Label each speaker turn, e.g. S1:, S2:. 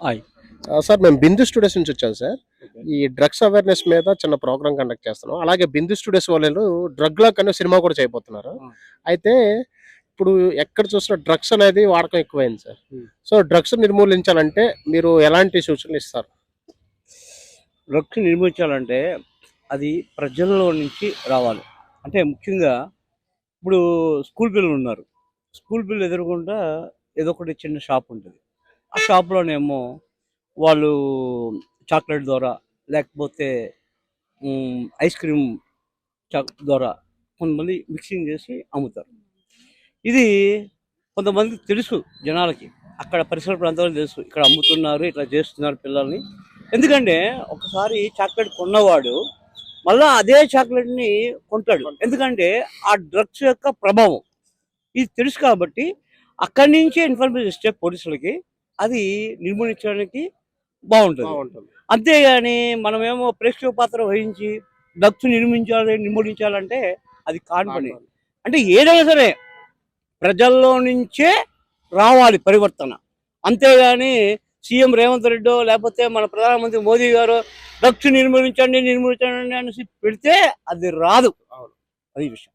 S1: Hi.
S2: Sir మేము బిందు studios నుంచి వచ్చాను సార్.
S1: ఓకే.
S2: ఈ డ్రగ్స్ అవేర్‌నెస్ మీద చిన్న ప్రోగ్రామ్ కండక్ట్ చేస్తున్నాం. అలాగే బిందు స్టూడియోస్ వాళ్ళు డ్రగ్ లాక్ అనే సినిమా కూడా చేయబోతున్నారు.
S1: ఆ!
S2: అయితే ఇప్పుడు ఎక్కడ చూసినా డ్రగ్స్ అనేది వాడకం ఎక్కువైంది సార్.
S1: హ్మ్.
S2: సో డ్రగ్స్ నిర్మూలించాలంటే మీరు ఎలాంటి సూచనలు ఇస్తారు?
S1: డ్రగ్స్ నిర్మించాలంటే అది ప్రజల్లో నుంచి రావాలి. అంటే ముఖ్యంగా ఇప్పుడు స్కూల్ పిల్లలున్నారు. స్కూల్ పిల్లలు ఎదురుగుండా ఏదో ఒకటి చిన్న షాప్ ఉంటది. ఆ షాప్‌లోనేమో వాళ్ళు చాక్లెట్ ద్వారా లేకపోతే ఐస్ క్రీమ్ ద్వారా కొంతమంది మిక్సింగ్ చేసి అమ్ముతారు. ఇది కొంతమందికి తెలుసు జనాలకి. అక్కడ పరిసర ప్రాంతాల్లో తెలుసు. ఇక్కడ అమ్ముతున్నారు, ఇట్లా చేస్తున్నారు పిల్లల్ని. ఎందుకంటే ఒకసారి చాక్లెట్ కొన్నవాడు మళ్ళా అదే చాక్లెట్‌ని కొంటాడు. ఎందుకంటే ఆ డ్రగ్స్ యొక్క ప్రభావం. ఇది తెలుసు కాబట్టి అక్కడి నుంచే ఇన్ఫర్మేషన్ ఇస్తే పోలీసులకి అది నిర్మూలించడానికి బావుంటది.
S2: బావుంటుంది.
S1: అంతేగాని మనమేమో ప్రేక్షక పాత్ర వహించి డ్రగ్స్ నిర్మూలించాలంటే అది కాని పని.
S2: కాదు.
S1: అంటే ఏదైనా సరే ప్రజల్లో నుంచే రావాలి పరివర్తన. అంతేగాని సీఎం రేవంత్ రెడ్డో లేకపోతే మన ప్రధానమంత్రి మోదీ గారో డ్రగ్స్ నిర్మూలించండి అనేసి పెడితే అది రాదు.
S2: అవును.
S1: అది విషయం.